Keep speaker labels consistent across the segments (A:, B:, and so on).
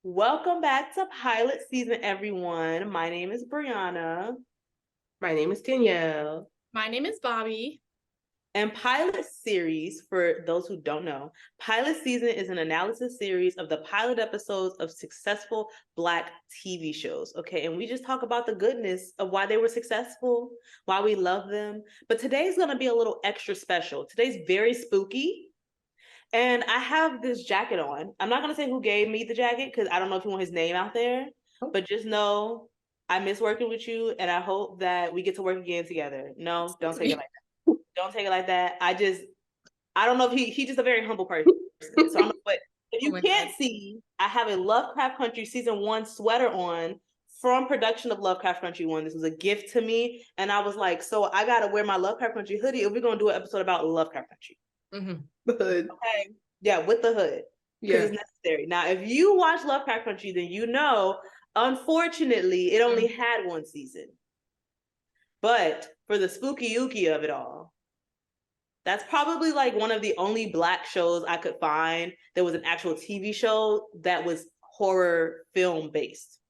A: Welcome back to pilot season, everyone. My name is Brianna.
B: My name is Danielle.
C: My name is Bobby.
A: And pilot series, for those who don't know, pilot season is an analysis series of the pilot episodes of successful Black TV shows. Okay, and we just talk about the goodness of why they were successful, why we love them. But today's gonna be a little extra special. Today's very spooky. And I have this jacket on. I'm not gonna say who gave me the jacket because I don't know if you want his name out there, but just know I miss working with you and I hope that we get to work again together. No, don't take it like that. Don't take it like that. I don't know if he's just a very humble person. So but if you can't see, I have a Lovecraft Country season 1 sweater on from production of Lovecraft Country 1. This was a gift to me. And I was like, so I gotta wear my Lovecraft Country hoodie if we're gonna do an episode about Lovecraft Country.
B: Mm-hmm. The hood.
A: Okay. Yeah, with the hood. Because it's necessary. Now, if you watch Lovecraft Country, then you know, unfortunately, it only had 1 season. But for the spooky ookie of it all, that's probably like one of the only Black shows I could find that was an actual TV show that was horror film based.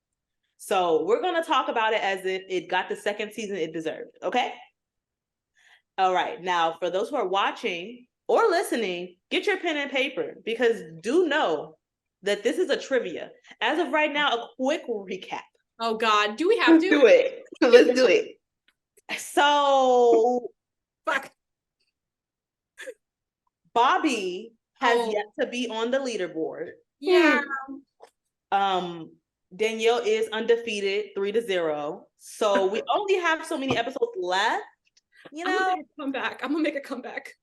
A: So we're going to talk about it as if it got the 2nd season it deserved. Okay? All right. Now, for those who are watching or listening, get your pen and paper because do know that this is a trivia. As of right now, a quick recap.
C: Oh God, do we have to?
B: Do it. Let's do it.
A: So,
C: fuck.
A: Bobby has yet to be on the leaderboard.
C: Yeah.
A: Danielle is undefeated, 3-0. So we only have so many episodes left. You know,
C: I'm gonna make a comeback.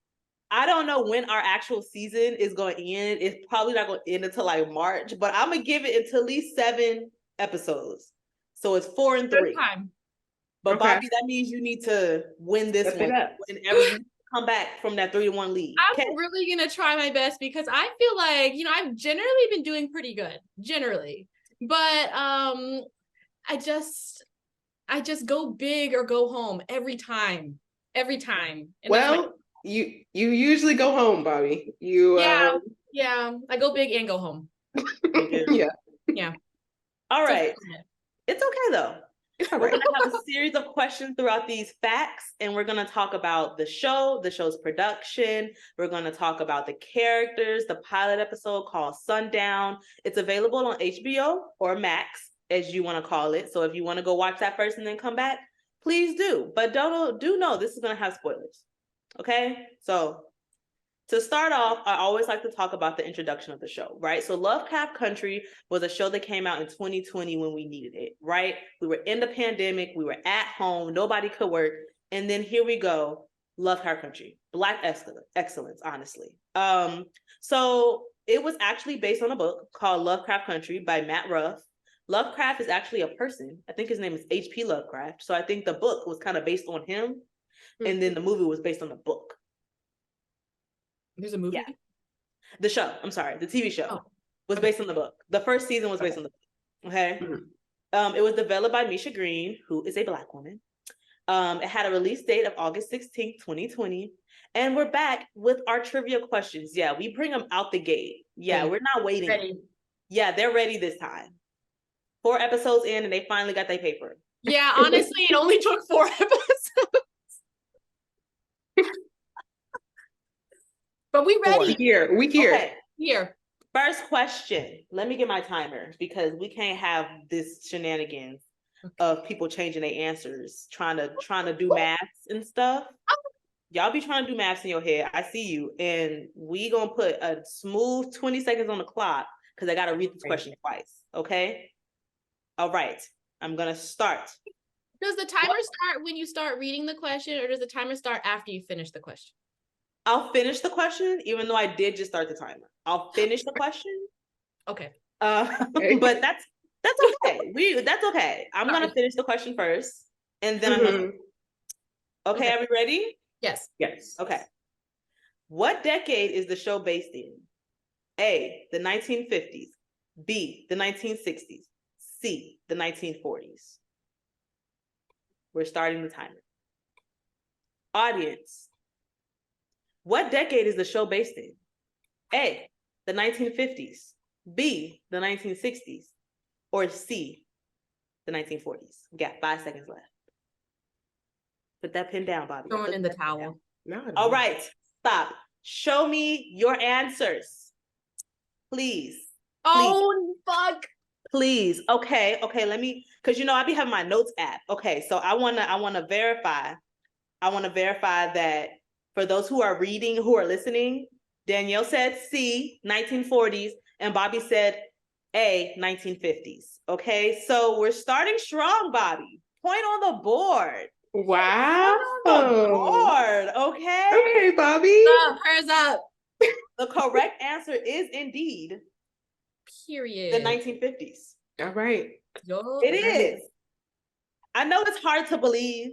A: I don't know when our actual season is going to end. It's probably not going to end until like March, but I'm going to give it until at least 7 episodes. So it's 4 and 3. But okay. Bobby, that means you need to win this one whenever you come back from that 3-1 lead.
C: I'm really going to try my best because I feel like, I've generally been doing pretty good, but I just go big or go home every time. And
B: well, you usually go home, Bobby.
C: Yeah, I go big and go home.
A: Yeah. All right. It's okay though. We're going to have a series of questions throughout these facts, and we're going to talk about the show's production. We're going to talk about the characters, the pilot episode called Sundown. It's available on HBO or Max, as you want to call it. So if you want to go watch that first and then come back, please do. But do know this is going to have spoilers. Okay? So to start off, I always like to talk about the introduction of the show, right? So Lovecraft Country was a show that came out in 2020 when we needed it, right? We were in the pandemic, we were at home, nobody could work. And then here we go, Lovecraft Country, Black excellence, honestly. So it was actually based on a book called Lovecraft Country by Matt Ruff. Lovecraft is actually a person. I think his name is H.P. Lovecraft. So I think the book was kind of based on him. And then the movie was based on the book.
C: There's a movie?
A: Yeah. The show, I'm sorry, the TV show was based on the book. The first season was based on the book. Okay. It was developed by Misha Green, who is a Black woman. It had a release date of August 16th, 2020. And we're back with our trivia questions. Yeah, we bring them out the gate. Yeah, we're not waiting.
C: Ready.
A: Yeah, they're ready this time. 4 episodes in and they finally got their paper.
C: Yeah, honestly, it only took 4 episodes. But we ready.
B: We here.
A: Okay.
C: Here.
A: First question. Let me get my timer because we can't have this shenanigans of people changing their answers, trying to do maths and stuff. Y'all be trying to do maths in your head. I see you. And we gonna put a smooth 20 seconds on the clock because I gotta read this question twice. Okay? All right. I'm gonna start.
C: Does the timer start when you start reading the question, or does the timer start after you finish the question?
A: I'll finish the question, even though I did just start the timer. I'll finish the question.
C: Okay.
A: But that's okay. That's okay. I'm gonna finish the question first, and then I'm gonna. Okay, are we ready?
C: Yes.
A: Yes. Okay. What decade is the show based in? A, the 1950s. B, the 1960s. C, the 1940s. We're starting the timer. Audience. What decade is the show based in? A, the 1950s. B, the 1960s, or C, the 1940s? We got 5 seconds left. Put that pen down, Bobby.
C: Throwing in the towel.
B: No,
A: All right, stop. Show me your answers, please.
C: Oh, fuck.
A: Please. Okay. Let me, because I be having my notes app. Okay, so I wanna verify. I want to verify that for those who are reading, who are listening, Danielle said C, 1940s, and Bobby said A, 1950s. Okay, so we're starting strong, Bobby. Point on the board.
B: Wow.
A: Point on the board. Okay.
B: Okay, Bobby.
C: Prayers up.
A: The correct answer is indeed
C: Period.
A: the 1950s.
B: All right.
A: It is. I know it's hard to believe,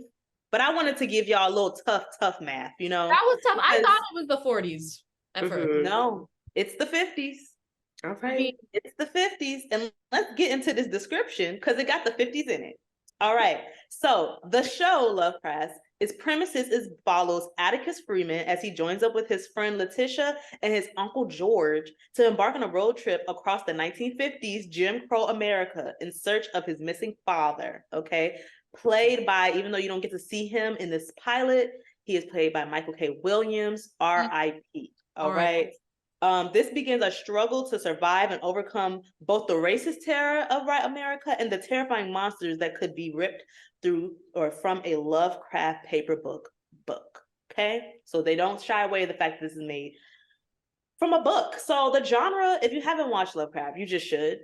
A: but I wanted to give y'all a little tough math,
C: That was tough. I
A: because-
C: thought it was the 40s at first.
B: Mhm.
A: No, it's the 50s.
B: All
C: I
B: right.
C: mean,
A: It's the 50s. And let's get into this description because it got the 50s in it. All right. So the show Lovecraft, its premises is follows Atticus Freeman as he joins up with his friend Letitia and his uncle George to embark on a road trip across the 1950s Jim Crow America in search of his missing father. Okay. Played by, even though you don't get to see him in this pilot, he is played by Michael K. Williams, R.I.P. All right. This begins a struggle to survive and overcome both the racist terror of white America and the terrifying monsters that could be ripped through or from a Lovecraft paper book. Okay, so they don't shy away the fact that this is made from a book. So the genre, if you haven't watched Lovecraft, you just should.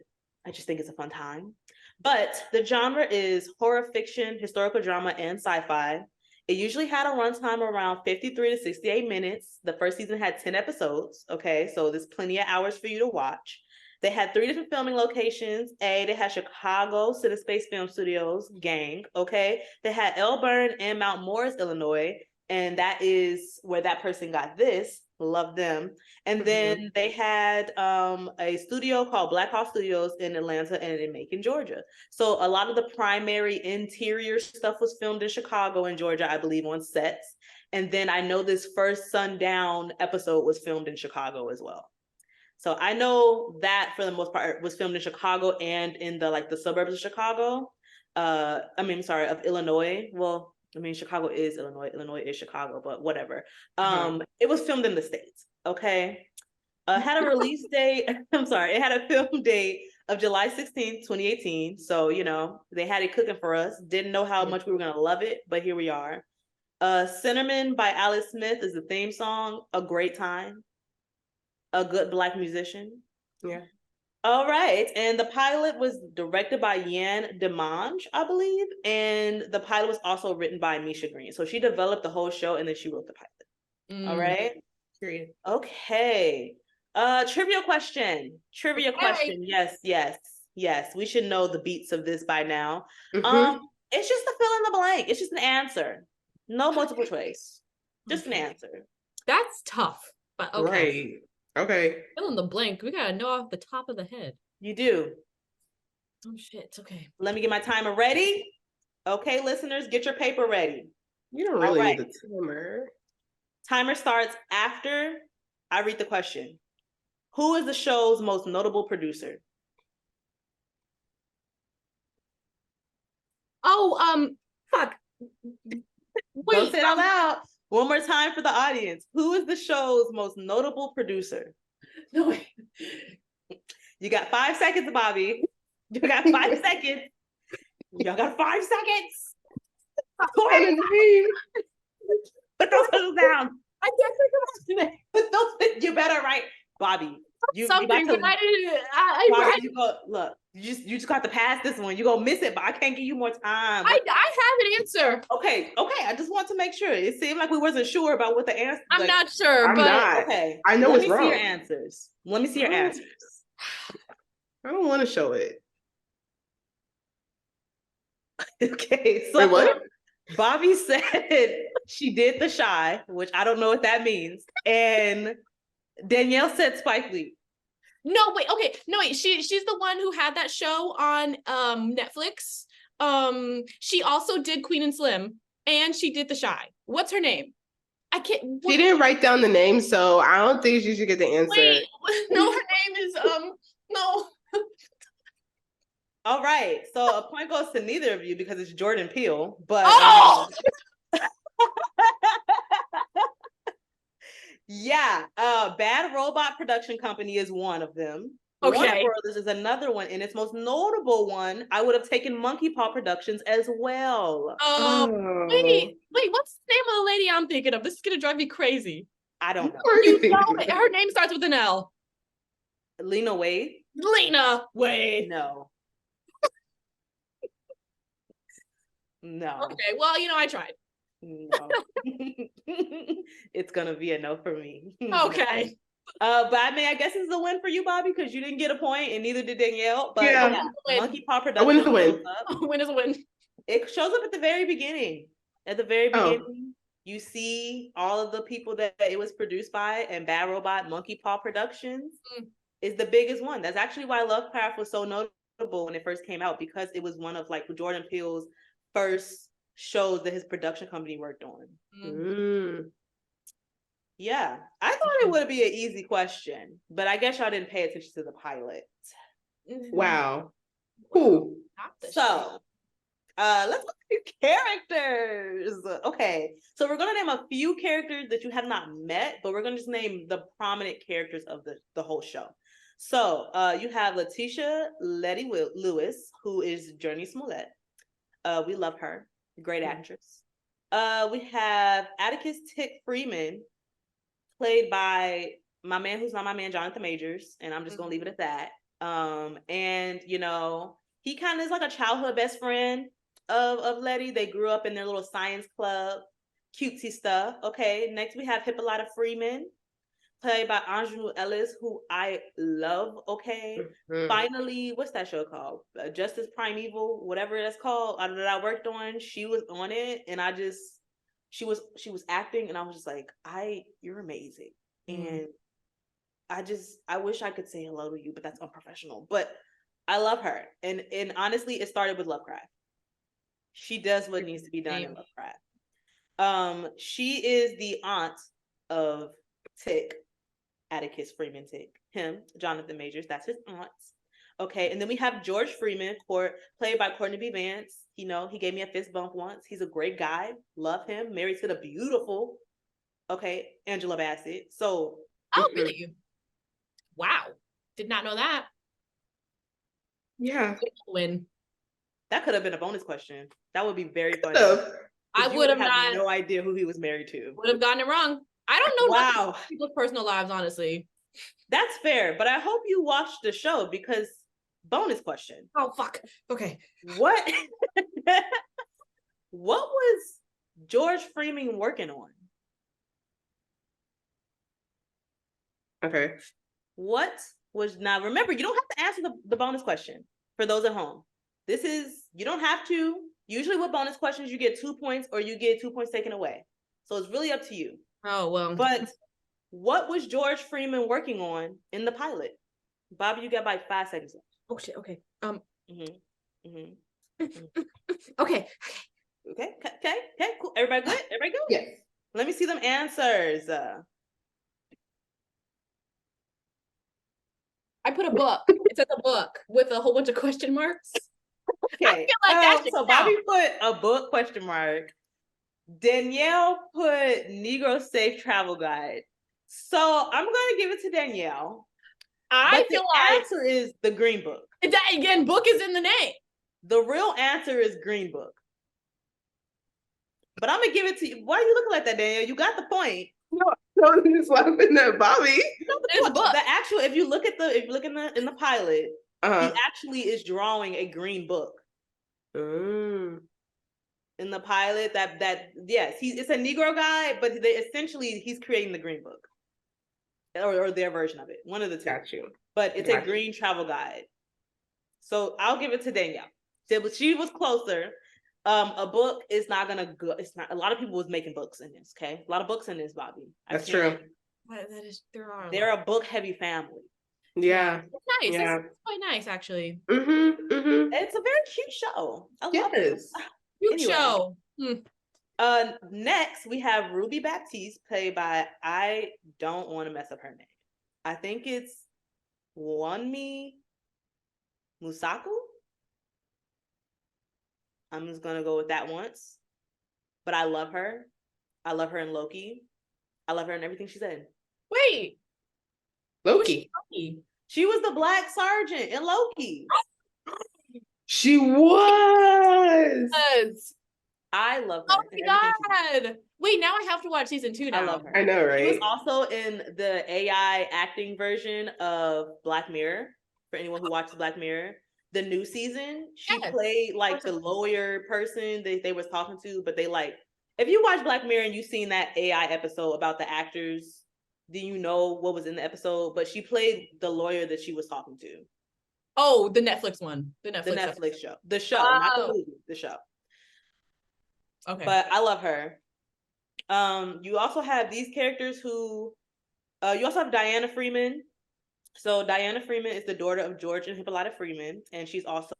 A: I just think it's a fun time. But the genre is horror fiction, historical drama, and sci-fi. It usually had a runtime around 53 to 68 minutes. The first season had 10 episodes. Okay, so there's plenty of hours for you to watch. They had 3 different filming locations. They had Chicago Cinespace Film Studios, gang. Okay, they had Elburn and Mount Morris, Illinois, and that is where that person got this. Love them. And then they had a studio called Black Hawk Studios in Atlanta and in Macon, Georgia. So a lot of the primary interior stuff was filmed in Chicago and Georgia, I believe, on sets. And then I know this first Sundown episode was filmed in Chicago as well. So I know that for the most part was filmed in Chicago and in the suburbs of Chicago. Of Illinois. Well, I mean, Chicago is Illinois. Illinois is Chicago, but whatever. It was filmed in the States. Okay. Had a release date. It had a film date of July 16th, 2018. So, they had it cooking for us. Didn't know how much we were going to love it, but here we are. Cinnamon by Alice Smith is the theme song. A great time. A good Black musician.
B: Yeah.
A: All right. And the pilot was directed by Yan Demange, I believe. And the pilot was also written by Misha Green. So she developed the whole show and then she wrote the pilot. All right.
B: Period.
A: Okay. Trivia question. Yes. We should know the beats of this by now. It's just a fill in the blank. It's just an answer. No multiple choice. Just an answer.
C: That's tough. But okay.
B: Right. Okay.
C: Fill in the blank. We gotta know off the top of the head.
A: You do.
C: Oh shit. Okay.
A: Let me get my timer ready. Okay, listeners, get your paper ready.
B: You don't really need the timer.
A: Timer starts after I read the question. Who is the show's most notable producer?
C: Oh, fuck.
A: Wait,
C: Wait,
A: say it out loud. One more time for the audience. Who is the show's most notable producer?
C: No way.
A: You got 5 seconds, Bobby. You got 5 seconds. Y'all got 5 seconds. Go ahead. Put those pencils down.
C: I can't think of it.
A: Put those. You better write, Bobby. You got
C: Something,
A: to,
C: but I didn't.
A: Bobby, you go, look. You just got to pass this one. You gonna miss it, but I can't give you more time.
C: I have an answer.
A: Okay. I just want to make sure. It seemed like we wasn't sure about what the answer.
C: I'm not sure,
B: I'm
C: but
B: not.
A: Okay.
B: I know it's wrong.
A: Let me see your answers. Let me see your answers.
B: I don't want to show it.
A: Okay. So
B: Wait, what?
A: Bobby said she did The Shy, which I don't know what that means, and Danielle said Spike Lee.
C: no, wait. Okay, no, wait. She's the one who had that show on Netflix. She also did Queen and Slim, and she did The Shy. What's her name? I can't.
B: She didn't write down the name, so I don't think she should get the answer.
C: Wait, no, her name is No.
A: All right. So a point goes to neither of you because it's Jordan Peele. But yeah, Bad Robot Production Company is one of them.
C: Okay.
A: Warner Brothers is another one, and its most notable one, I would have taken Monkey Paw Productions as well.
C: Wait, what's the name of the lady I'm thinking of? This is gonna drive me crazy.
A: I don't know.
C: You know it. Her name starts with an L.
A: Lena Waithe?
C: Lena Waithe.
A: No. No.
C: Okay, well, I tried.
A: No. It's gonna be a no for me.
C: Okay.
A: But I mean, I guess it's a win for you, Bobby, because you didn't get a point, and neither did Danielle. But yeah, Monkey Paw Productions.
B: A win is a win.
C: A win is a win.
A: It shows up at the very beginning. At the very beginning, you see all of the people that it was produced by, and Bad Robot Monkey Paw Productions is the biggest one. That's actually why Lovecraft was so notable when it first came out, because it was one of like Jordan Peele's first shows that his production company worked on. Yeah, I thought it would be an easy question, but I guess y'all didn't pay attention to the pilot.
B: Wow. Cool.
A: So, let's look at characters. Okay, so we're gonna name a few characters that you have not met, but we're gonna just name the prominent characters of the whole show. So, you have Letitia Letty Lewis, who is Journey Smollett. We love her, great actress. We have Atticus Tick Freeman, played by my man who's not my man, Jonathan Majors, and I'm just gonna leave it at that. And he kind of is like a childhood best friend of Letty. They grew up in their little science club, cutesy stuff. Okay, next we have Hippolyta Freeman, played by Angelou Ellis, who I love. Okay, finally, what's that show called? Justice Primeval, whatever that's called, that I worked on. She was on it, and she was acting, and I was just like, you're amazing. And I wish I could say hello to you, but that's unprofessional. But I love her. And honestly, it started with Lovecraft. She does what needs to be done in Lovecraft. She is the aunt of Tick, Atticus Freeman Tick. Him, Jonathan Majors, that's his aunt. Okay, and then we have George Freeman, played by Courtney B. Vance. He gave me a fist bump once. He's a great guy. Love him. Married to the beautiful, Angela Bassett. So,
C: really? Wow. Did not know that.
B: Yeah.
C: Win.
A: That could have been a bonus question. That would be very funny.
C: I would have not.
A: No idea who he was married to.
C: Would have gotten it wrong. I don't know.
A: Wow.
C: People's personal lives, honestly.
A: That's fair, but I hope you watched the show because bonus question.
C: Oh fuck. Okay.
A: What was George Freeman working on?
B: Okay.
A: Now remember, you don't have to answer the bonus question for those at home. You don't have to. Usually with bonus questions, you get 2 points or you get 2 points taken away. So it's really up to you.
C: Oh, well.
A: But what was George Freeman working on in the pilot? Bobby, you got like 5 seconds left.
C: Oh shit, okay.
A: Okay, cool. Everybody good? Everybody good?
B: Yes.
A: Let me see them answers.
C: I put a book. It says a book with a whole bunch of question marks.
A: Okay.
C: I feel like that should
A: so
C: count.
A: Bobby put a book question mark. Danielle put Negro Safe Travel Guide. So I'm gonna give it to Danielle.
C: I feel
A: the answer is the Green Book.
C: That again, book is in the name.
A: The real answer is Green Book. But I'm gonna give it to you. Why are you looking like that, Danielle? You got the point.
B: No, just laughing at Bobby.
A: The actual, if you look in the pilot, he actually is drawing a green book. In the pilot, yes, it's a Negro guy, but essentially he's creating the Green Book, or their version of it, one of the two.
B: Got you.
A: But it's a green travel guide. So I'll give it to Danielle. She was closer. A book is not gonna go. It's not. A lot of people was making books in this. Okay, a lot of books in this, Bobby.
B: That's true.
A: They're a book heavy family.
B: Yeah,
C: it's nice.
B: Yeah.
C: That's quite nice, actually.
A: It's a very cute show. I love it.
C: Cute show.
A: Next we have Ruby Baptiste, played by, I don't want to mess up her name. I think it's Wunmi Musaku. I'm just gonna go with that once. But I love her. I love her in Loki. I love her in everything she's in.
C: Wait.
B: Loki.
A: She was the Black Sergeant in Loki.
B: She was.
C: Yes.
A: I love her.
C: Oh my God. Wait, now I have to watch season 2 now.
A: I love her.
B: I know, right?
A: She was also in the AI acting version of Black Mirror. For anyone who watches Black Mirror, the new season, she played like the lawyer person they was talking to, but they like, if you watch Black Mirror and you've seen that AI episode about the actors, do you know what was in the episode? But she played the lawyer that she was talking to.
C: Oh, the Netflix one. The Netflix
A: show. The show, not the movie, the show.
C: Okay.
A: But I love her. You also have these characters who, you also have Diana Freeman. So Diana Freeman is the daughter of George and Hippolyta Freeman, and she's also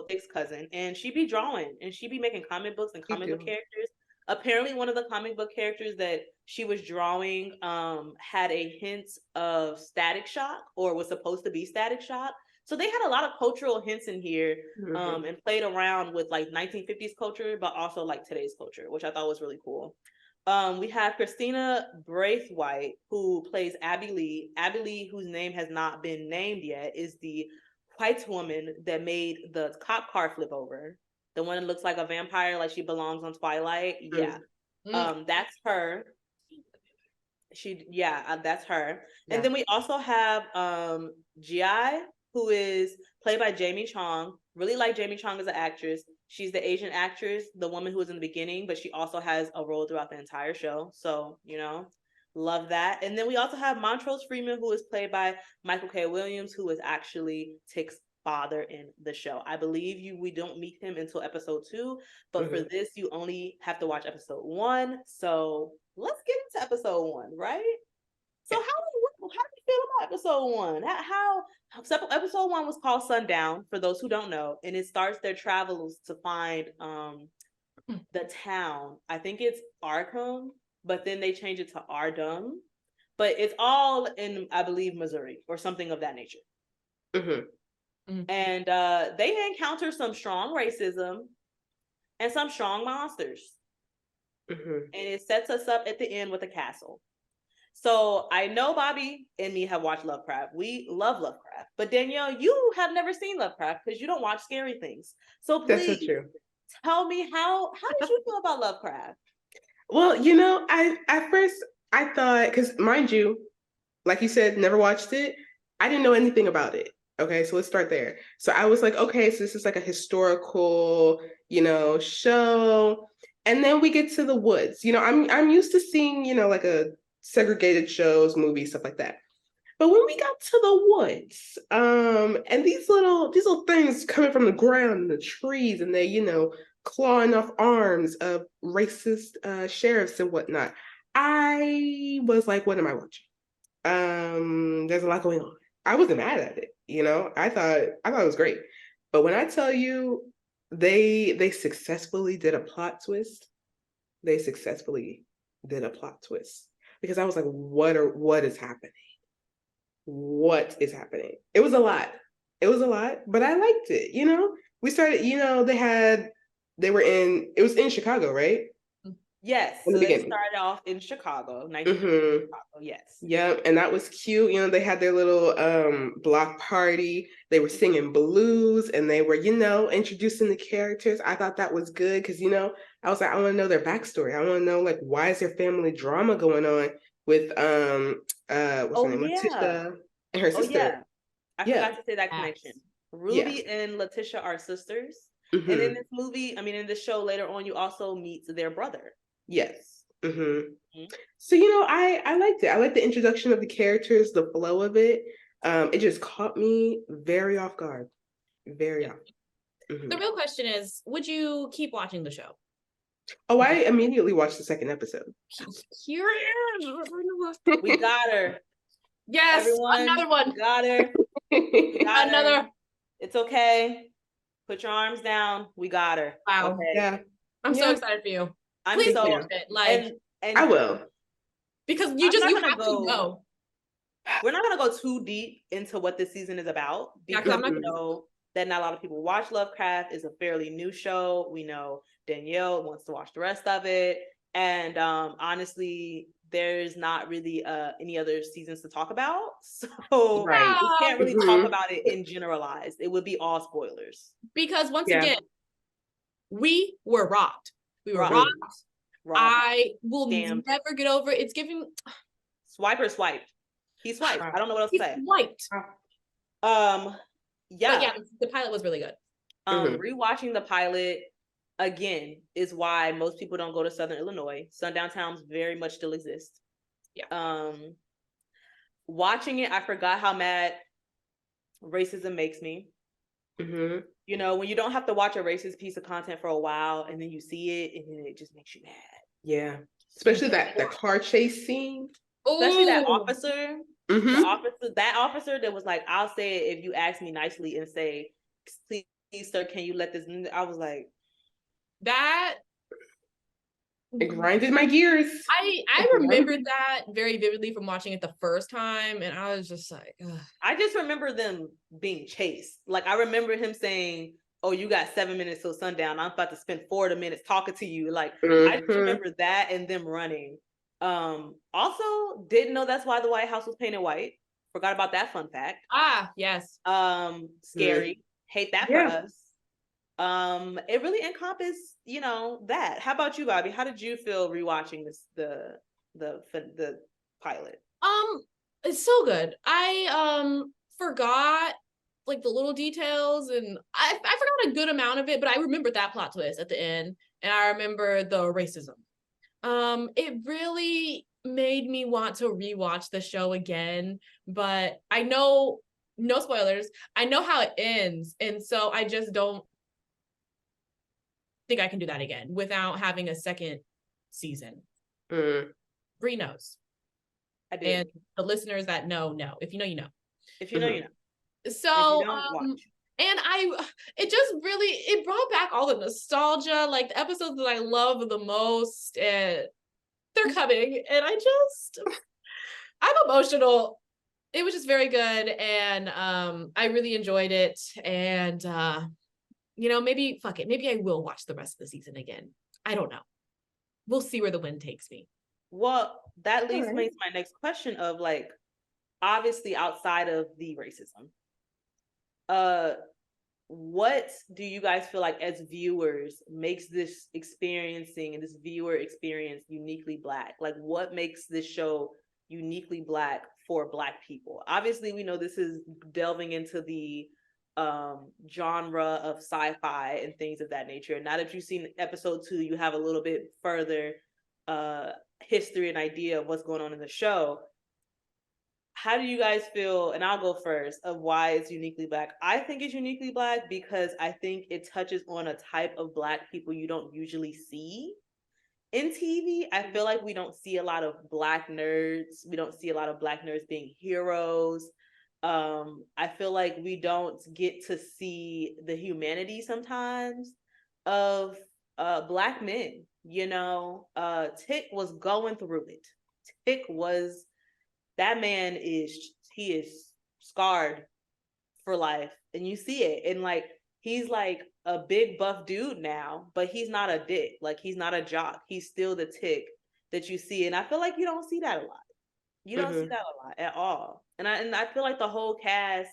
A: Dick's cousin. And she be drawing, and she be making comic books and comic book characters. Apparently, one of the comic book characters that she was drawing had a hint of Static Shock, or was supposed to be Static Shock. So they had a lot of cultural hints in here, and played around with like 1950s culture, but also like today's culture, which I thought was really cool. We have Christina Braithwaite, who plays Abby Lee. Abby Lee, whose name has not been named yet, is the white woman that made the cop car flip over. The one that looks like a vampire, like she belongs on Twilight. Yeah. That's her. That's her. Yeah. And then we also have Gi, who is played by Jamie Chong. Really like Jamie Chong as an actress. She's the Asian actress, the woman who was in the beginning, but she also has a role throughout the entire show. So, love that. And then we also have Montrose Freeman, who is played by Michael K. Williams, who is actually Tick's father in the show. I believe we don't meet him until episode 2, but for this, you only have to watch episode 1. So let's get into episode 1, right? So how do you feel about episode 1? Episode 1 was called Sundown, for those who don't know, and it starts their travels to find the town. I think it's Arkham, but then they change it to Ardum. But it's all in, I believe, Missouri or something of that nature. And they encounter some strong racism and some strong monsters. And it sets us up at the end with a castle. So I know Bobby and me have watched Lovecraft. We love Lovecraft. But Danielle, you have never seen Lovecraft because you don't watch scary things. So please
B: That's so true.
A: Tell me how did you feel about Lovecraft?
B: Well, at first I thought, because mind you, like you said, never watched it. I didn't know anything about it. Okay, so let's start there. So I was like, okay, so this is like a historical, show. And then we get to the woods. I'm used to seeing, like a segregated shows, movies, stuff like that. But when we got to the woods, and these little things coming from the ground and the trees, and they, clawing off arms of racist sheriffs and whatnot, I was like, what am I watching? There's a lot going on. I wasn't mad at it, I thought it was great. But when I tell you they successfully did a plot twist, because I was like, what is happening? What is happening? It was a lot, but I liked it. We started, it was in Chicago, right?
A: Yes, so they started off in Chicago, Chicago, yes.
B: Yeah, and that was cute. They had their little block party. They were singing blues, and they were, introducing the characters. I thought that was good because, I was like, I want to know their backstory. I want to know, like, why is there family drama going on with what's her name, Letitia and her sister.
A: I forgot to say that connection. Ruby and Letitia are sisters. And in this movie, in this show later on, you also meet their brother.
B: Yes. So, I liked it. I liked the introduction of the characters, the flow of it. It just caught me very off guard. Very off.
C: The real question is, would you keep watching the show?
B: Oh, I immediately watched the second episode.
C: Here it
A: is. We got her.
C: Yes, everyone, another one.
A: We got her.
C: Another.
A: Her. It's okay. Put your arms down. We got her.
C: Wow.
A: Okay.
B: Yeah.
C: I'm so excited for you.
A: I'm
C: Please
A: so
C: watch it. Like,
B: and I will.
C: Because you have to go.
A: We're not gonna go too deep into what this season is about because that not a lot of people watch Lovecraft. It's a fairly new show. We know Danielle wants to watch the rest of it. And honestly, there's not really any other seasons to talk about. So
B: Right.
A: we can't really talk about it in generalized. It would be all spoilers.
C: Because once again, we were robbed. We were robbed. I will never get over it. It's giving
A: swipe or swipe. He swiped. I don't know what else to say.
C: Swiped.
A: Yeah.
C: But yeah, the pilot was really good.
A: Rewatching the pilot again is why most people don't go to Southern Illinois. Sundown towns very much still exist.
C: Yeah.
A: Watching it, I forgot how mad racism makes me. You know, when you don't have to watch a racist piece of content for a while and then you see it and then it just makes you mad.
B: Yeah. Especially that car chase scene.
A: Especially that officer. That officer that was like, I'll say it if you ask me nicely and say, please, sir, can you let this? I was like,
C: that.
B: It grinded my gears.
C: I remembered that very vividly from watching it the first time, and I was just like, ugh.
A: I just remember them being chased. Like, I remember him saying, oh, you got 7 minutes till sundown. I'm about to spend 40 minutes talking to you. Like, I just remember that and them running. Also, didn't know that's why the White House was painted white. Forgot about that fun fact.
C: Ah, yes.
A: Scary. Hate that for us. It really encompassed, you know, that. How about you, Bobby? How did you feel rewatching the pilot?
C: It's so good. I forgot like the little details, and I forgot a good amount of it, but I remembered that plot twist at the end, and I remember the racism. It really made me want to rewatch the show again, but I know, no spoilers, I know how it ends, and so I just don't think I can do that again without having a second season. Bree knows.
A: I do.
C: And the listeners that know. If you know, you know.
A: If you know, you know.
C: So, and it just really, it brought back all the nostalgia, like the episodes that I love the most, and they're coming, and I'm emotional. It was just very good, and I really enjoyed it, and you know, maybe I will watch the rest of the season again. I don't know. We'll see where the wind takes me.
A: Well, that leads me to my next question of, like, obviously outside of the racism, what do you guys feel like as viewers makes this experiencing and this viewer experience uniquely Black? Like, what makes this show uniquely Black for Black people? Obviously, we know this is delving into the genre of sci-fi and things of that nature. Now that you've seen episode 2, you have a little bit further history and idea of what's going on in the show. How do you guys feel, and I'll go first, of why it's uniquely Black? I think it's uniquely Black because I think it touches on a type of Black people you don't usually see in TV. I feel like we don't see a lot of Black nerds. We don't see a lot of Black nerds being heroes. I feel like we don't get to see the humanity sometimes of Black men. You know, Tick was going through it. That man is scarred for life, and you see it. And like, he's like a big buff dude now, but he's not a dick. Like, he's not a jock. He's still the Tick that you see. And I feel like you don't see that a lot. You don't see that a lot at all. And I feel like the whole cast,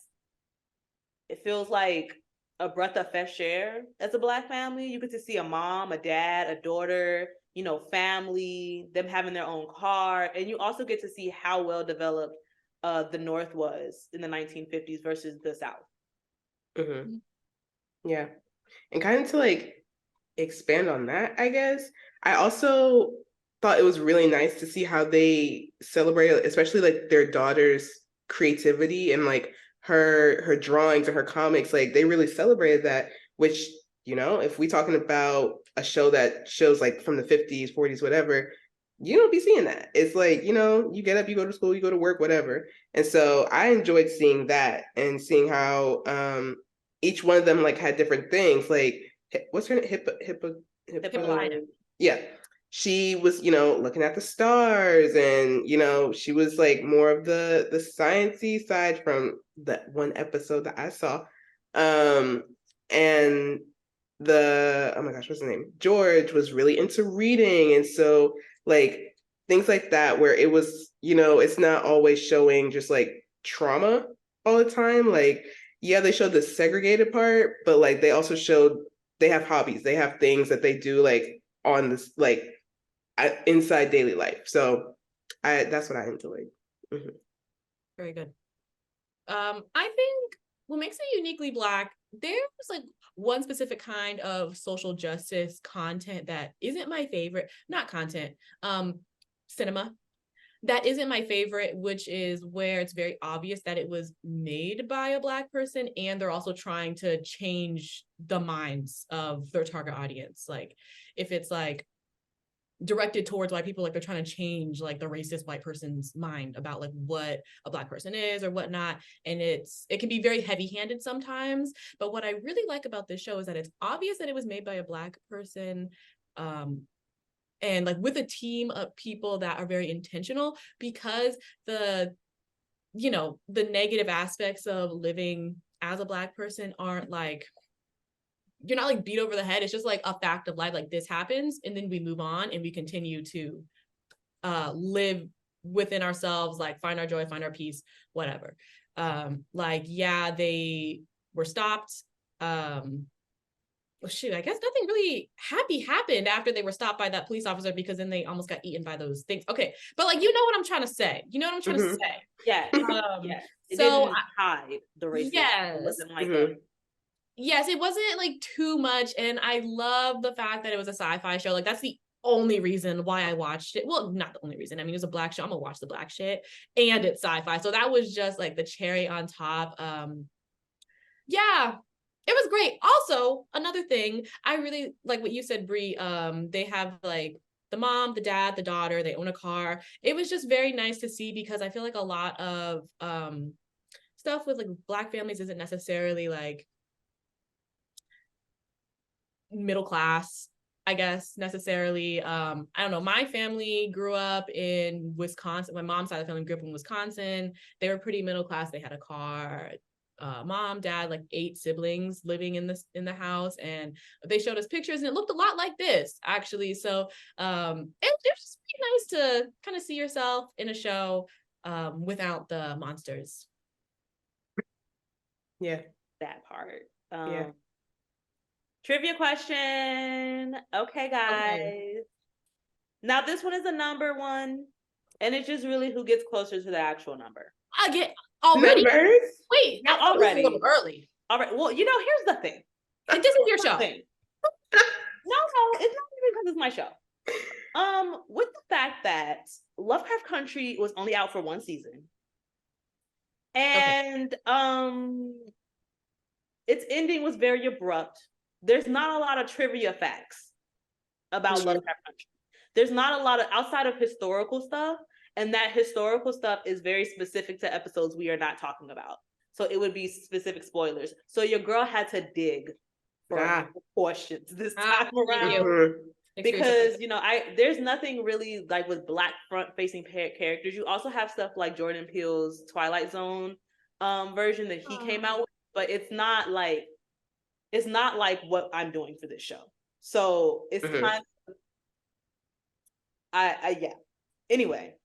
A: it feels like a breath of fresh air as a Black family. You get to see a mom, a dad, a daughter, you know, family, them having their own car. And you also get to see how well developed the North was in the 1950s versus the South.
B: Yeah. And kind of to like expand on that, I guess, I also thought it was really nice to see how they celebrated, especially like their daughter's creativity and like her drawings and her comics. Like, they really celebrated that, which, you know, if we talking about a show that shows like from the 50s, 40s, whatever, you don't be seeing that. It's like, you know, you get up, you go to school, you go to work, whatever. And so I enjoyed seeing that and seeing how each one of them like had different things. Like, what's her name? Hippolyta. Yeah. She was, you know, looking at the stars, and, you know, she was like more of the sciencey side from that one episode that I saw. And oh my gosh, what's his name? George was really into reading. And so like things like that, where it was, it's not always showing just like trauma all the time. Like, yeah, they showed the segregated part, but like they also showed they have hobbies, they have things that they do like on this, like inside daily life. So that's what I enjoyed. Mm-hmm.
C: Very good. I think what makes it uniquely Black, there's like one specific kind of social justice content that isn't my favorite, not content, cinema. That isn't my favorite, which is where it's very obvious that it was made by a Black person and they're also trying to change the minds of their target audience. Like if it's like directed towards white people, like they're trying to change like the racist white person's mind about like what a Black person is or whatnot. And it can be very heavy-handed sometimes. But what I really like about this show is that it's obvious that it was made by a Black person. And like with a team of people that are very intentional, because the negative aspects of living as a Black person aren't like, you're not like beat over the head. It's just like a fact of life. Like this happens and then we move on and we continue to live within ourselves, like find our joy, find our peace, whatever. Like, yeah, they were stopped. Well, shoot, I guess nothing really happy happened after they were stopped by that police officer, because then they almost got eaten by those things. Okay, but like, you know what I'm trying to say. You know what I'm trying to say.
A: Yeah.
C: Yeah.
A: It didn't hide the racism.
C: Yes.
A: It wasn't like
C: yes, it wasn't like too much. And I love the fact that it was a sci-fi show. Like that's the only reason why I watched it. Well, not the only reason. I mean, it was a Black show. I'm gonna watch the Black shit. And it's sci-fi. So that was just like the cherry on top. Yeah, it was great. Also, another thing, I really like what you said, Brie. They have like the mom, the dad, the daughter, they own a car. It was just very nice to see, because I feel like a lot of stuff with like Black families isn't necessarily like middle class, I guess, necessarily. I don't know. My family grew up in Wisconsin. My mom's side of the family grew up in Wisconsin. They were pretty middle class. They had a car. Mom, dad, like 8 siblings living in the house, and they showed us pictures, and it looked a lot like this, actually. So it was just pretty nice to kind of see yourself in a show without the monsters.
B: Yeah,
A: that part.
B: Yeah.
A: Trivia question. Okay, guys. Okay. Now this one is a number one, and it's just really who gets closer to the actual number.
C: I get already.
B: Numbers?
C: Wait,
A: yeah, already.
C: A little early.
A: All right. Well, here's the thing.
C: This is your show.
A: No, it's not even because it's my show. With the fact that Lovecraft Country was only out for 1 season, and its ending was very abrupt. There's not a lot of trivia facts about Lovecraft Country. There's not a lot of outside of historical stuff, and that historical stuff is very specific to episodes we are not talking about. So it would be specific spoilers. So your girl had to dig for questions this time around. Because there's nothing really like with Black front-facing characters. You also have stuff like Jordan Peele's Twilight Zone version that he came out with, but it's not like what I'm doing for this show. So it's kind of yeah. Anyway,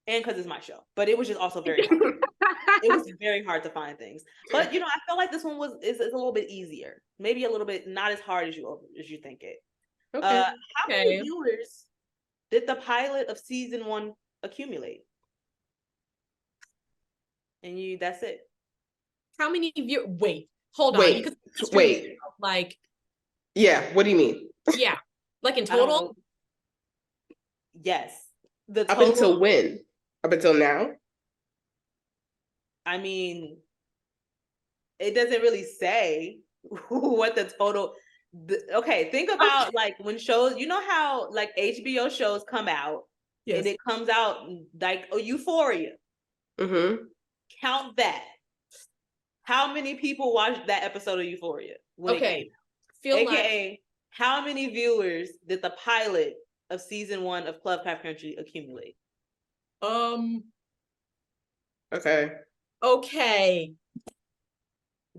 A: and because it's my show, but it was just also very hard. It was very hard to find things. But I feel like this one is a little bit easier, maybe a little bit not as hard as you think it.
C: Okay.
A: How many viewers did the pilot of season 1 accumulate? And that's it. How many viewers?
C: Wait, hold on.
B: Wait.
C: Like.
B: Yeah. What do you mean?
C: Yeah. Like in total?
A: Yes.
B: Up until when? Up until now?
A: I mean, it doesn't really say what the total. Okay, think about like when shows, how like HBO shows come out, and it comes out like Euphoria.
B: Mm-hmm.
A: Count that. How many people watched that episode of Euphoria when it came out? AKA, how many viewers did the pilot of season 1 of Lovecraft Country accumulate?
B: Okay.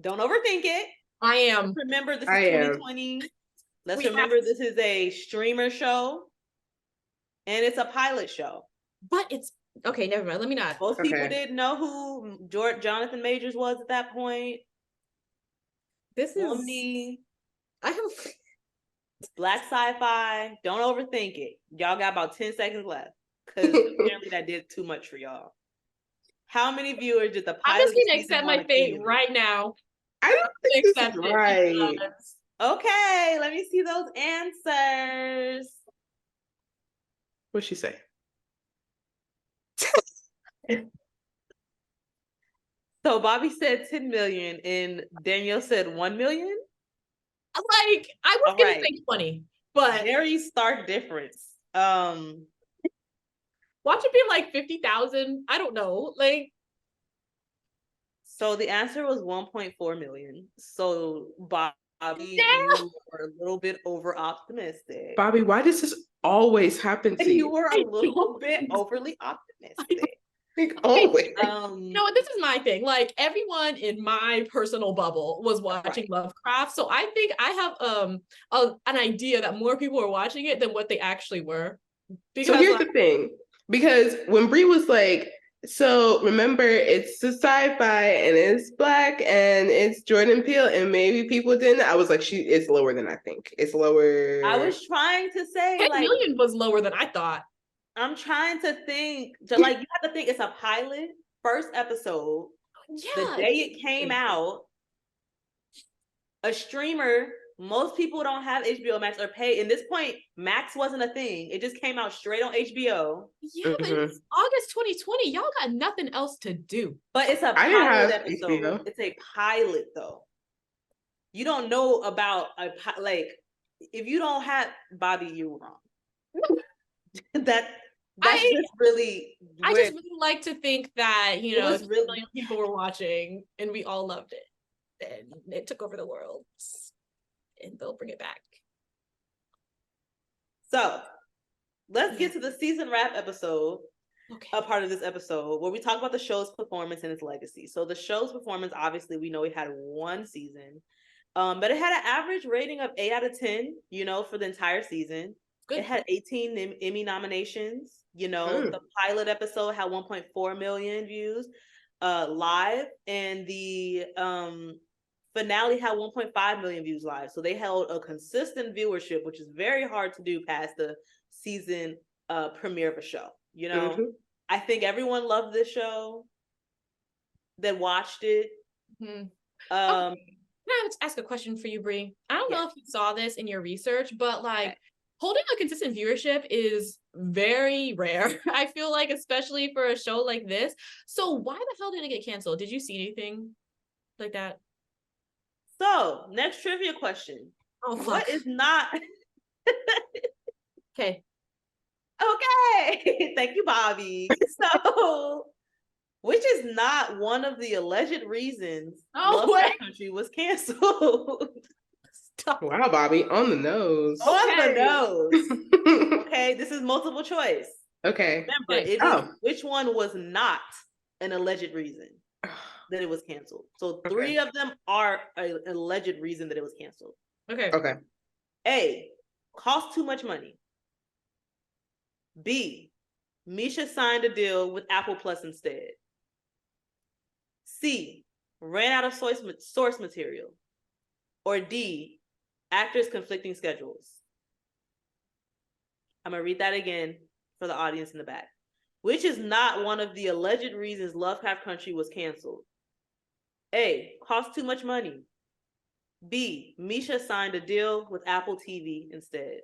A: Don't overthink it.
C: I am.
A: Remember, this is 2020. Let's remember this is a streamer show. And it's a pilot show.
C: But it's okay, never mind. Let me not.
A: Most people didn't know who Jonathan Majors was at that point.
C: This is I have
A: Black sci-fi. Don't overthink it. Y'all got about 10 seconds left. Because apparently that did too much for y'all. How many viewers did the pilot?
C: I'm just gonna accept my fate right now.
B: I don't think this is right.
A: Okay, let me see those answers.
B: What'd she say?
A: So Bobby said 10 million and Danielle said 1 million?
C: Like, I was gonna say 20, but
A: very stark difference.
C: Watch it be like 50,000. I don't know. Like,
A: so the answer was 1.4 million. So Bobby, you were a little bit over optimistic.
B: Bobby, why does this always happen to you?
A: You were a little bit overly optimistic.
B: Always.
C: No, this is my thing. Like, everyone in my personal bubble was watching Lovecraft, so I think I have an idea that more people are watching it than what they actually were.
B: Because, so here's the thing, because when Brie was like, so remember, it's a sci-fi and it's Black and it's Jordan Peele and maybe people didn't. I was like, it's lower than I think. It's lower.
A: I was trying to say
C: 10 million was lower than I thought.
A: I'm trying to think, like, you have to think it's a pilot, first episode. Yeah. The day it came out, a streamer, most people don't have HBO Max or pay. In this point, Max wasn't a thing. It just came out straight on HBO.
C: Yeah, but it's August 2020. Y'all got nothing else to do.
A: But it's a pilot episode. HBO. It's a pilot, though. You don't know about like, if you don't have Bobby, you're wrong. That's just really.
C: I just really like to think that, you know, 2 million people were watching and we all loved it. And it took over the world. And they'll bring it back.
A: So let's get to the season wrap episode. A part of this episode where we talk about the show's performance and its legacy. So the show's performance, obviously, we know it had one season, but it had an average rating of 8 out of 10, you know, for the entire season. Good. It had 18 Emmy nominations. You know, the pilot episode had 1.4 million views live, and the finale had 1.5 million views live. So they held a consistent viewership, which is very hard to do past the season premiere of a show. You know, I think everyone loved this show that watched it.
C: Can I ask a question for you, Brie? I don't know if you saw this in your research, but like holding a consistent viewership is very rare. I feel like, especially for a show like this. So why the hell did it get canceled? Did you see anything like that?
A: So next trivia question.
C: Oh, fuck.
A: What is not?
C: Okay.
A: Okay. Thank you, Bobby. So, which is not one of the alleged reasons Lovecraft Country was canceled?
B: Stop. Wow, Bobby, on the nose.
A: On the nose. Okay, this is multiple choice.
B: Okay.
A: Remember, which one was not an alleged reason that it was canceled? So 3 of them are an alleged reason that it was canceled.
C: Okay.
A: A, cost too much money. B, Misha signed a deal with Apple Plus instead. C, ran out of source material. Or D, actors' conflicting schedules. I'm going to read that again for the audience in the back. Which is not one of the alleged reasons Lovecraft Country was canceled? A, cost too much money. B, Misha signed a deal with Apple TV instead.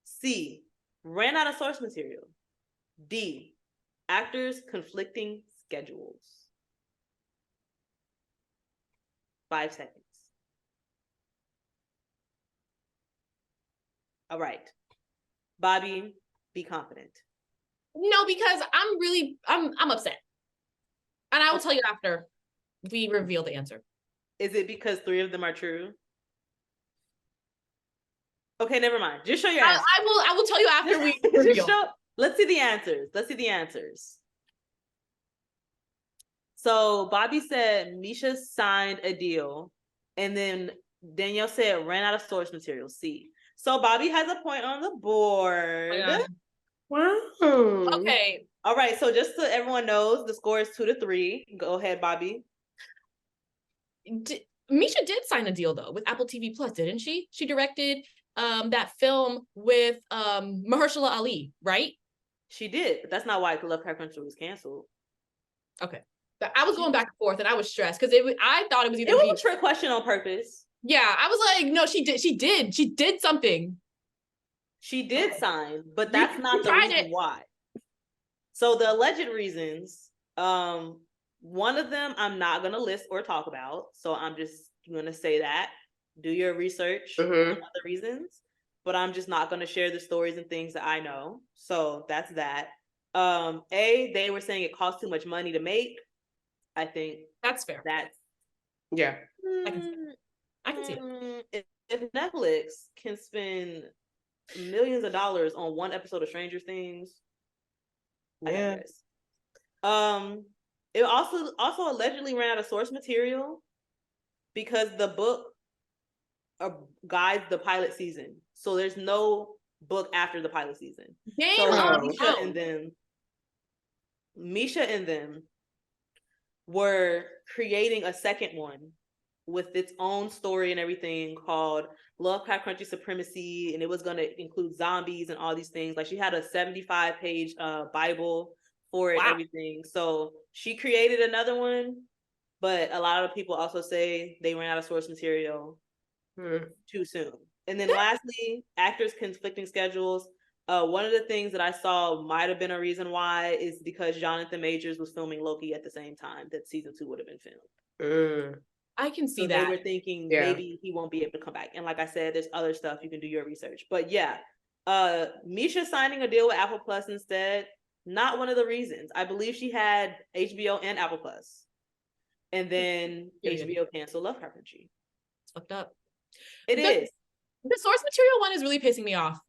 A: C, ran out of source material. D, actors' conflicting schedules. 5 seconds. All right. Bobby, be confident.
C: No, because I'm upset. And I will tell you after we reveal the answer.
A: Is it because 3 of them are true? Okay, never mind. Just show your answer.
C: I will tell you after we reveal.
A: Let's see the answers. So Bobby said Misha signed a deal, and then Danielle said ran out of source material. C. So Bobby has a point on the board.
B: Wow.
C: Okay.
A: All right. So just so everyone knows, the score is 2-3. Go ahead, Bobby.
C: Misha did sign a deal though with Apple TV Plus, didn't she? She directed that film with Mahershala Ali, right?
A: She did, but that's not why Lovecraft Country was canceled.
C: Okay. I was going back and forth and I was stressed because I thought it was either.
A: It was a trick question on purpose.
C: Yeah, I was like, no, she did something.
A: She did sign, but that's not the reason why. So the alleged reasons, one of them I'm not gonna list or talk about. So I'm just gonna say that. Do your research on other reasons, but I'm just not gonna share the stories and things that I know. So that's that. They were saying it cost too much money to make. I think
C: that's fair.
B: Yeah.
C: I can see it.
A: If Netflix can spend millions of dollars on one episode of Stranger Things,
B: yeah.
A: It also allegedly ran out of source material because the book guides the pilot season, so there's no book after the pilot season. So Misha and them were creating a second one with its own story and everything called Lovecraft Country Supremacy, and it was going to include zombies and all these things. Like she had a 75-page Bible for it, everything. So she created another one, but a lot of people also say they ran out of source material too soon. And then lastly, actors' conflicting schedules. One of the things that I saw might have been a reason why is because Jonathan Majors was filming Loki at the same time that season 2 would have been filmed.
C: I can see that.
A: They were thinking maybe he won't be able to come back. And like I said, there's other stuff you can do your research. But yeah, Misha signing a deal with Apple Plus instead, not one of the reasons. I believe she had HBO and Apple Plus. And then HBO canceled Lovecraft Country.
C: It's fucked up.
A: It is.
C: The source material one is really pissing me off.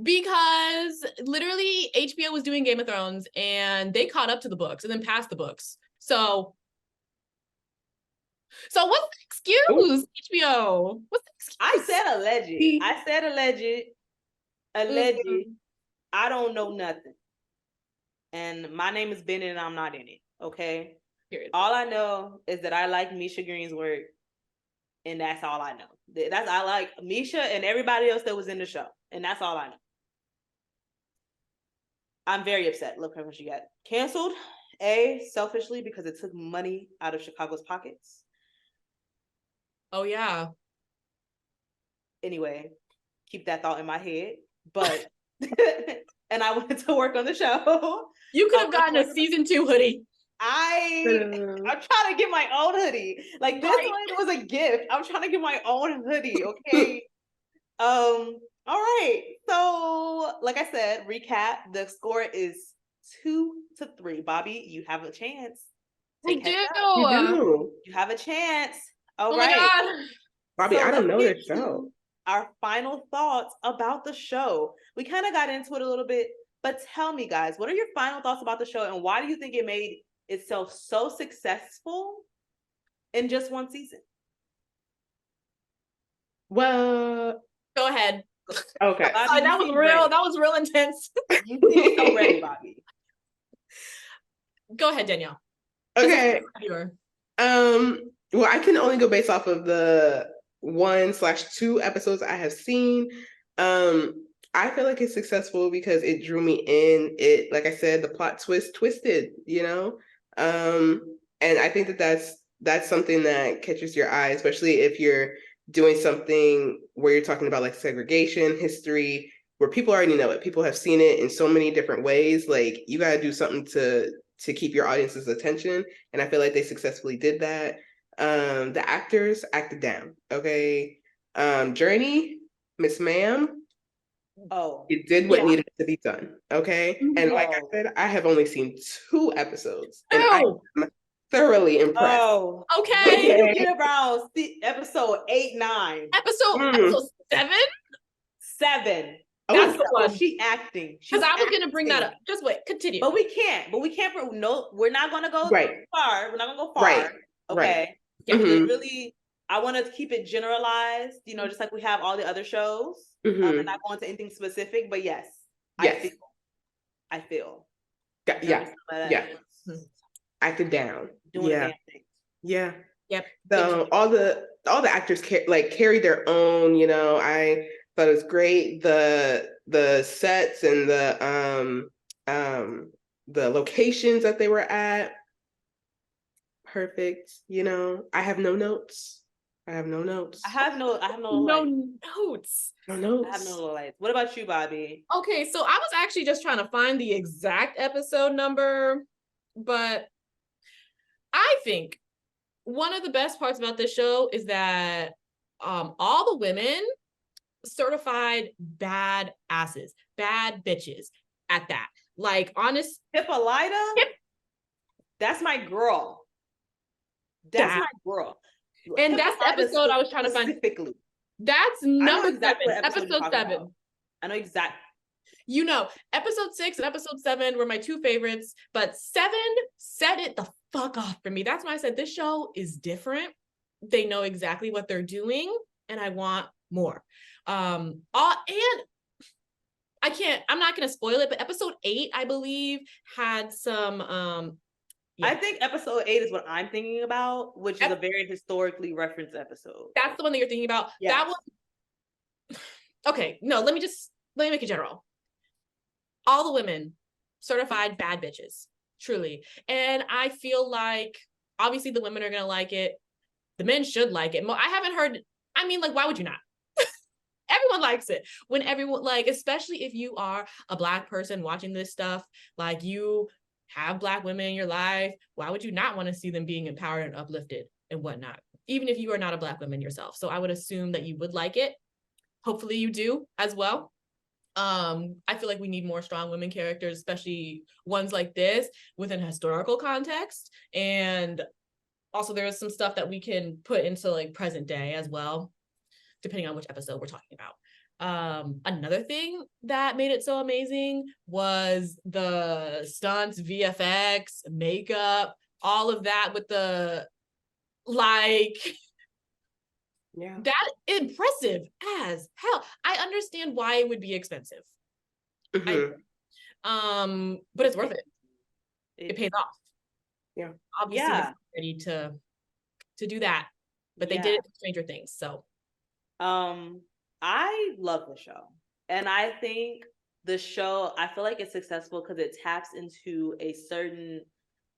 C: Because literally HBO was doing Game of Thrones and they caught up to the books and then passed the books. So what's the excuse, HBO? What's the excuse?
A: I said alleged. I don't know nothing. And my name is Bennett and I'm not in it. Okay. Period. All I know is that I like Misha Green's work. And that's all I know. I like Misha and everybody else that was in the show. And that's all I know. I'm very upset. Look how much you got canceled. Selfishly, because it took money out of Chicago's pockets.
C: Oh, yeah.
A: Anyway, keep that thought in my head. But, and I went to work on the show.
C: You could have gotten a season 2 hoodie.
A: I'm trying to get my own hoodie. Like this one was a gift. I'm trying to get my own hoodie. Okay. All right. So, like I said, recap. The score is 2-3. Bobby, you have a chance.
C: I do.
A: You have a chance. All
C: right. My God.
B: Bobby, I don't know this show.
A: Our final thoughts about the show. We kind of got into it a little bit, but tell me, guys, what are your final thoughts about the show, and why do you think it made itself so successful in just one season?
B: Well,
C: go ahead.
B: Okay.
C: Bobby, that was real intense.
A: You seem so ready, Bobby.
C: Go ahead, Danielle.
B: Okay. Well, I can only go based off of the 1/2 episodes I have seen. I feel like it's successful because it drew me in. It, like I said, the plot twisted, you know? And I think that's something that catches your eye, especially if you're doing something where you're talking about like segregation, history, where people already know it. People have seen it in so many different ways. Like you got to do something to keep your audience's attention. And I feel like they successfully did that. The actors acted down. Okay. Journey, Miss Ma'am.
A: Oh,
B: it did what needed to be done. Okay. And like I said, I have only seen 2 episodes. And I'm thoroughly impressed.
C: Oh, okay.
A: Get around episode 8, 9.
C: Episode 7?
A: 7.
C: That's the one.
A: She acting.
C: Because I was gonna bring that up. Just wait, continue.
A: But we can't. No, we're not gonna go far. We're not gonna go far.
B: Right.
A: Okay.
B: Right.
A: Yeah. Really, I want to keep it generalized. You know, just like we have all the other shows. And not going to anything specific, but yes. I feel.
B: Yeah. Acted down.
A: Doing damn things.
B: Yeah.
C: Yep.
B: So all the actors carried their own. You know, I thought it was great. The sets and the locations that they were at. Perfect. You know, I have no notes. I have no notes.
A: I have no
C: notes.
B: No notes.
A: I have no lights. What about you, Bobby?
C: Okay, so I was actually just trying to find the exact episode number, but I think one of the best parts about this show is that all the women certified bad asses, bad bitches at that. Like, honest.
A: Hippolyta?
C: Yep.
A: That's my girl. That's my girl.
C: And that's the episode I was trying to find. Specifically. That's number exactly 7. Episode 7.
A: I know exactly.
C: You know, episode 6 and episode 7 were my 2 favorites, but 7 set it the fuck off for me. That's why I said this show is different. They know exactly what they're doing, and I want more. And I'm not gonna spoil it, but episode 8, I believe, had some
A: I think episode 8 is what I'm thinking about, which is a very historically referenced episode.
C: That's the one that you're thinking about. Yes. That one. Okay, no, let me make it general. All the women certified bad bitches, truly. And I feel like obviously the women are gonna like it. The men should like it. I haven't heard, I mean, like, why would you not? Everyone likes it. When everyone, like, especially if you are a Black person watching this stuff, like, you have Black women in your life, why would you not want to see them being empowered and uplifted and whatnot, even if you are not a Black woman yourself? So I would assume that you would like it. Hopefully you do as well. I feel like we need more strong women characters, especially ones like this within a historical context. And also there is some stuff that we can put into like present day as well, depending on which episode we're talking about. Another thing that made it so amazing was the stunts, VFX, makeup, all of that with the, like, that impressive as hell. I understand why it would be expensive. But it's worth it. It pays off.
B: Yeah.
C: Obviously ready to do that. But they did it with Stranger Things, so.
A: I love the show. And I think the show, I feel like it's successful because it taps into a certain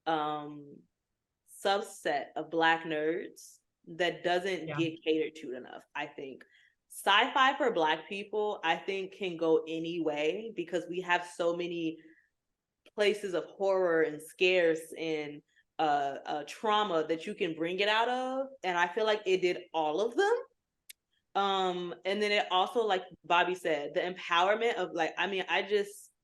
A: subset of Black nerds that doesn't get catered to enough. I think sci-fi for Black people, I think, can go any way because we have so many places of horror and scares and trauma that you can bring it out of. And I feel like it did all of them. And then it also, like Bobby said, the empowerment of, like, I mean,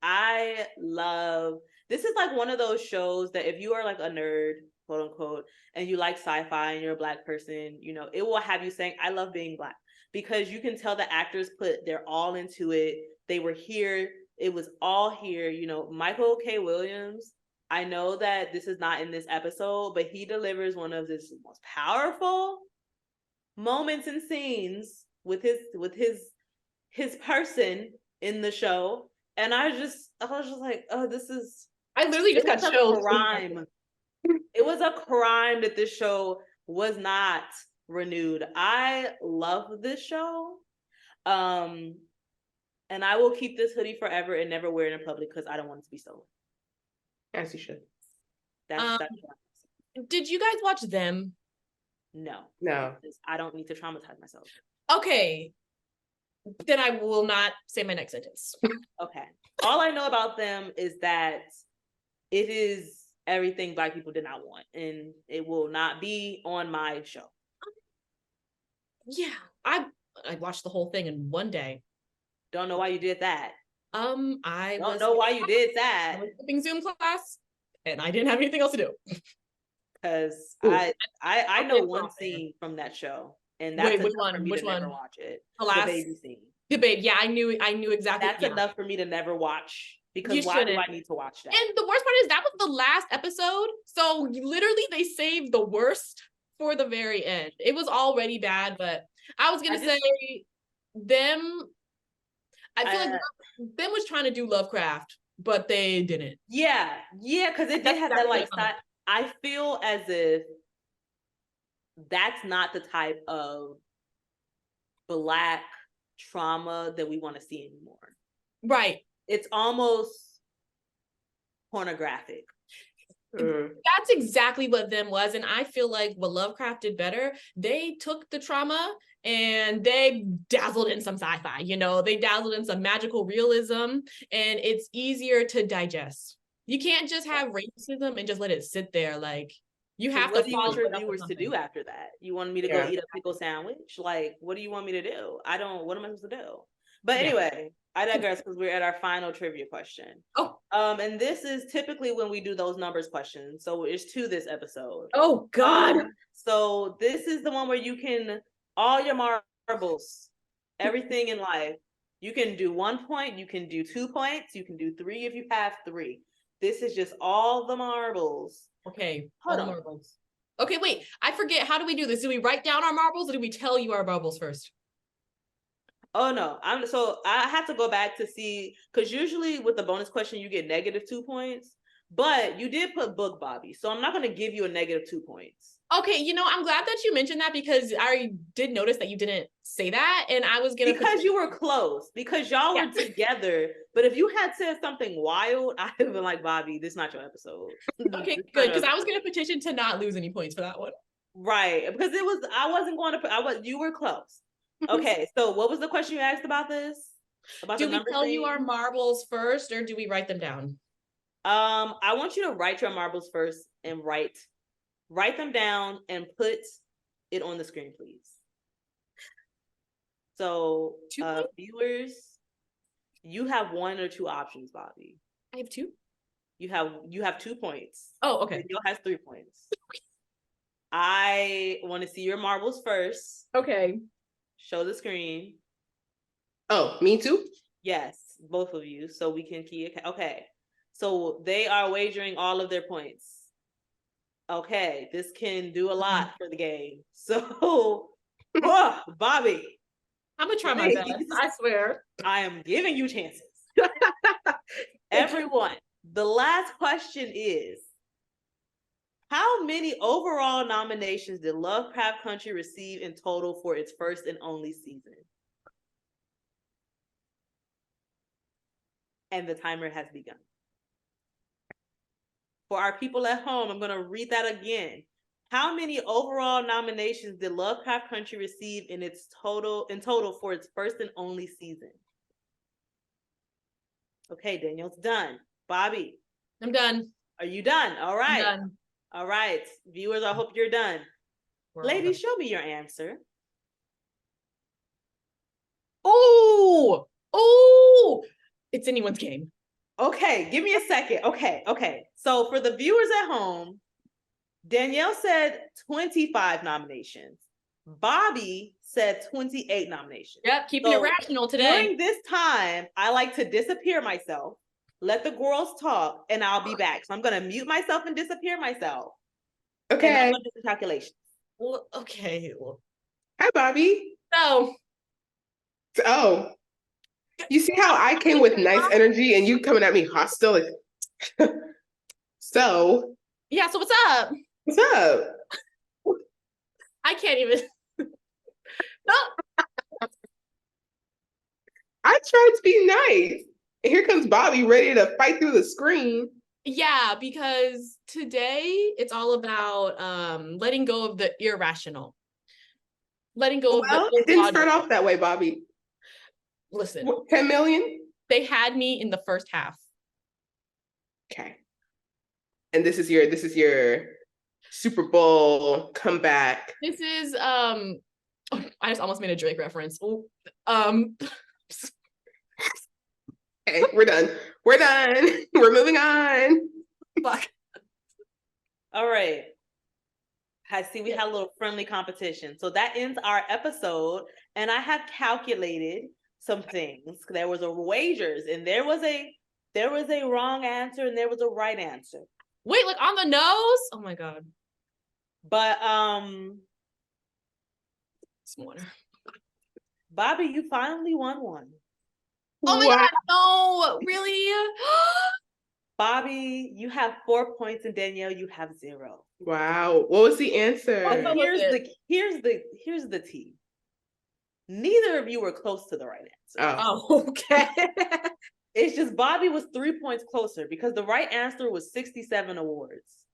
A: I love, this is like one of those shows that if you are like a nerd, quote unquote, and you like sci-fi and you're a Black person, you know, it will have you saying, I love being Black, because you can tell the actors put their all into it. They were here. It was all here. You know, Michael K. Williams, I know that this is not in this episode, but he delivers one of his most powerful moments and scenes with his person in the show, and I was just like, oh, this is,
C: I literally just got chills.
A: It was a crime that this show was not renewed. I love this show, and I will keep this hoodie forever and never wear it in public because I don't want it to be stolen.
B: As you should.
A: That's
C: did you guys watch Them?
A: No. I don't need to traumatize myself.
C: Okay. Then I will not say my next sentence.
A: Okay. All I know about Them is that it is everything Black people did not want, and it will not be on my show.
C: Yeah. I watched the whole thing in one day.
A: Don't know why you did that.
C: I
A: don't know why you did that.
C: I was skipping Zoom class, and I didn't have anything else to do.
A: Because I know one scene from that show, and that's
C: which one?
A: Never watch it.
C: The last
A: baby scene.
C: Debate. Yeah, I knew exactly.
A: That's enough for me to never watch. Because
C: You
A: why do
C: shouldn't.
A: I need to watch that?
C: And the worst part is that was the last episode. So literally they saved the worst for the very end. It was already bad, but I was gonna say them. I feel like them was trying to do Lovecraft, but they didn't.
A: Yeah, because it did have that like side. I feel as if that's not the type of Black trauma that we want to see anymore.
C: Right.
A: It's almost pornographic.
C: That's exactly what them was. And I feel like what Lovecraft did better, they took the trauma and they dazzled in some sci-fi, you know, they dazzled in some magical realism, and it's easier to digest. You can't just have racism and just let it sit there. Like, you have to.
A: What do you want your viewers to do after that? You want me to go eat a pickle sandwich? Like, what do you want me to do? What am I supposed to do? But anyway, I digress because we're at our final trivia question.
C: Oh.
A: And this is typically when we do those numbers questions. So it's 2 this episode.
C: Oh God.
A: So this is the one where you can, all your marbles, everything in life, you can do 1 point, you can do 2 points, you can do 3 if you have 3. This is just all the marbles.
C: Okay, all the marbles. Okay, wait, I forget. How do we do this? Do we write down our marbles or do we tell you our marbles first?
A: Oh no, so I have to go back to see, because usually with the bonus question you get -2 points, but you did put book Bobby, so I'm not going to give you a -2 points.
C: Okay, you know, I'm glad that you mentioned that because I did notice that you didn't say that, and I was gonna
A: because you were close, because y'all were together. But if you had said something wild, I'd have been like, Bobby, this is not your episode.
C: Okay, good, because I was gonna petition to not lose any points for that one.
A: Right, because you were close. Okay, so what was the question you asked about this?
C: Do we tell you our marbles first, or do we write them down?
A: I want you to write your marbles first and write them down and put it on the screen, please. So, viewers, you have 1 or 2 options, Bobby.
C: I have 2.
A: You have 2 points.
C: Oh, okay.
A: Danielle has 3 points. I want to see your marbles first.
C: Okay.
A: Show the screen.
B: Oh, me too?
A: Yes, both of you. So we can keep. Okay. So they are wagering all of their points. Okay, this can do a lot for the game. So, Bobby.
C: I'm gonna try my best. I swear.
A: I am giving you chances. Everyone, the last question is, how many overall nominations did Lovecraft Country receive in total for its first and only season? And the timer has begun. For our people at home, I'm going to read that again. How many overall nominations did Lovecraft Country receive in total for its first and only season? Okay, Daniel's done. Bobby.
C: I'm done.
A: Are you done? All right.
C: I'm done.
A: All right. Viewers, I hope you're done. Ladies, show me your answer.
C: Oh, it's anyone's game.
A: Okay, give me a second. Okay. So for the viewers at home, Danielle said 25 nominations. Bobby said 28 nominations.
C: Yep, keeping it rational today.
A: During this time, I like to disappear myself, let the girls talk, and I'll be back. So I'm going to mute myself and disappear myself.
B: Okay.
A: And I'm going to do the calculations.
C: Well, okay.
B: Hi, Bobby.
C: So.
B: You see how I came with nice energy and you coming at me hostile? So.
C: Yeah, so what's up?
B: What's up?
C: I can't even. No.
B: I tried to be nice. And here comes Bobby ready to fight through the screen.
C: Yeah, because today it's all about letting go of the irrational. Letting go of the
B: it didn't start off that way, Bobby.
C: Listen.
B: 10 million?
C: They had me in the first half.
B: Okay. And this is your Super Bowl comeback.
C: This is I just almost made a Drake reference.
B: Okay, we're done. We're moving on.
C: Fuck.
A: All right. I see we had a little friendly competition. So that ends our episode. And I have calculated some things. There was a wagers, and there was a wrong answer and there was a right answer.
C: Wait, like on the nose? Oh my god.
A: But
C: Smaller.
A: Bobby, you finally won one.
C: Oh my god, no, really?
A: Bobby, you have 4 points, and Danielle, you have 0.
B: Wow. What was the answer?
A: But here's the tea. Neither of you were close to the right answer.
C: Oh, okay.
A: It's just Bobby was 3 points closer because the right answer was 67 awards.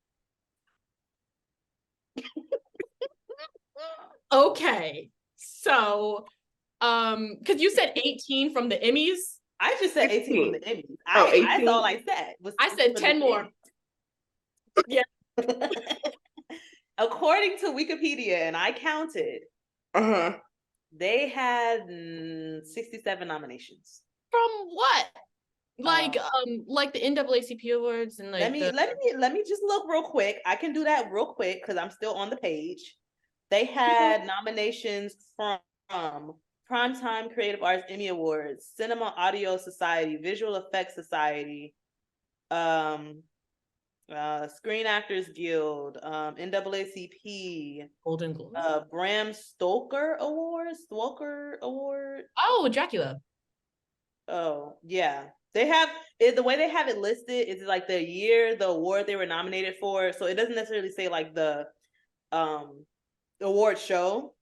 C: Okay. So, because you said 18 from the Emmys.
A: I just said 18 from the Emmys.
B: 18?
A: That's all I said.
C: I said 10 more. Yeah.
A: According to Wikipedia, and I counted, they had 67 nominations.
C: From what? Like the NAACP awards and like.
A: Let me just look real quick. I can do that real quick because I'm still on the page. They had nominations from Primetime Creative Arts Emmy Awards, Cinema Audio Society, Visual Effects Society, Screen Actors Guild, NAACP,
C: Golden Globe,
A: Bram Stoker Award.
C: Oh, Dracula.
A: Oh yeah, they have it. The way they have it listed is like the year, the award they were nominated for. So it doesn't necessarily say like the award show.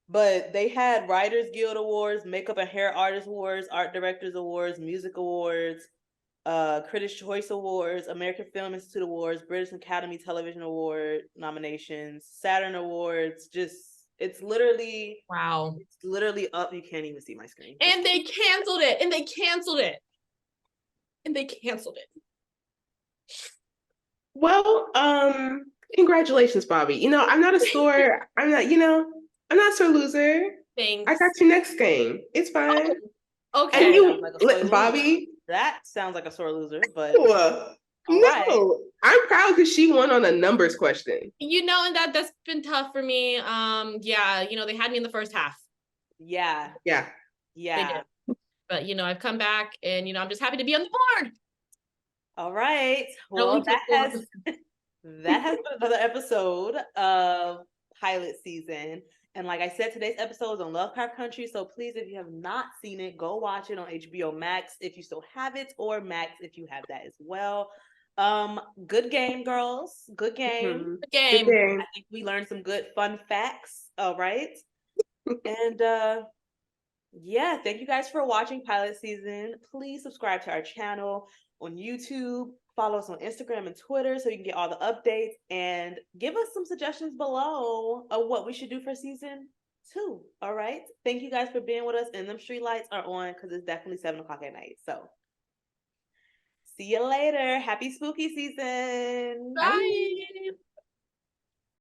A: But they had Writers Guild Awards, Makeup and Hair Artist Awards, Art Directors Awards, Music Awards, Critics' Choice Awards, American Film Institute Awards, British Academy Television Award nominations, Saturn Awards. It's literally up. You can't even see my screen.
C: And they canceled it.
B: Well, congratulations, Bobby. I'm not a sore. I'm not a sore loser.
C: Thanks.
B: I got your next game. It's fine.
C: Oh, okay.
B: And Bobby.
A: That sounds like a sore loser, but
B: no, right. I'm proud because she won on a numbers question.
C: And that's been tough for me. Yeah, they had me in the first half.
A: Yeah.
C: They did. But I've come back, and I'm just happy to be on the board.
A: All right. Well, that has been another episode of pilot season. And like I said, today's episode is on Lovecraft Country. So please, if you have not seen it, go watch it on HBO Max if you still have it, or Max if you have that as well. Good game, girls. Good game.
C: Good game.
A: I think we learned some good fun facts. All right. And yeah, thank you guys for watching pilot season. Please subscribe to our channel on YouTube. Follow us on Instagram and Twitter so you can get all the updates, and give us some suggestions below of what we should do for season 2. All right. Thank you guys for being with us. And them street lights are on because it's definitely 7:00 at night. So see you later. Happy spooky season.
C: Bye.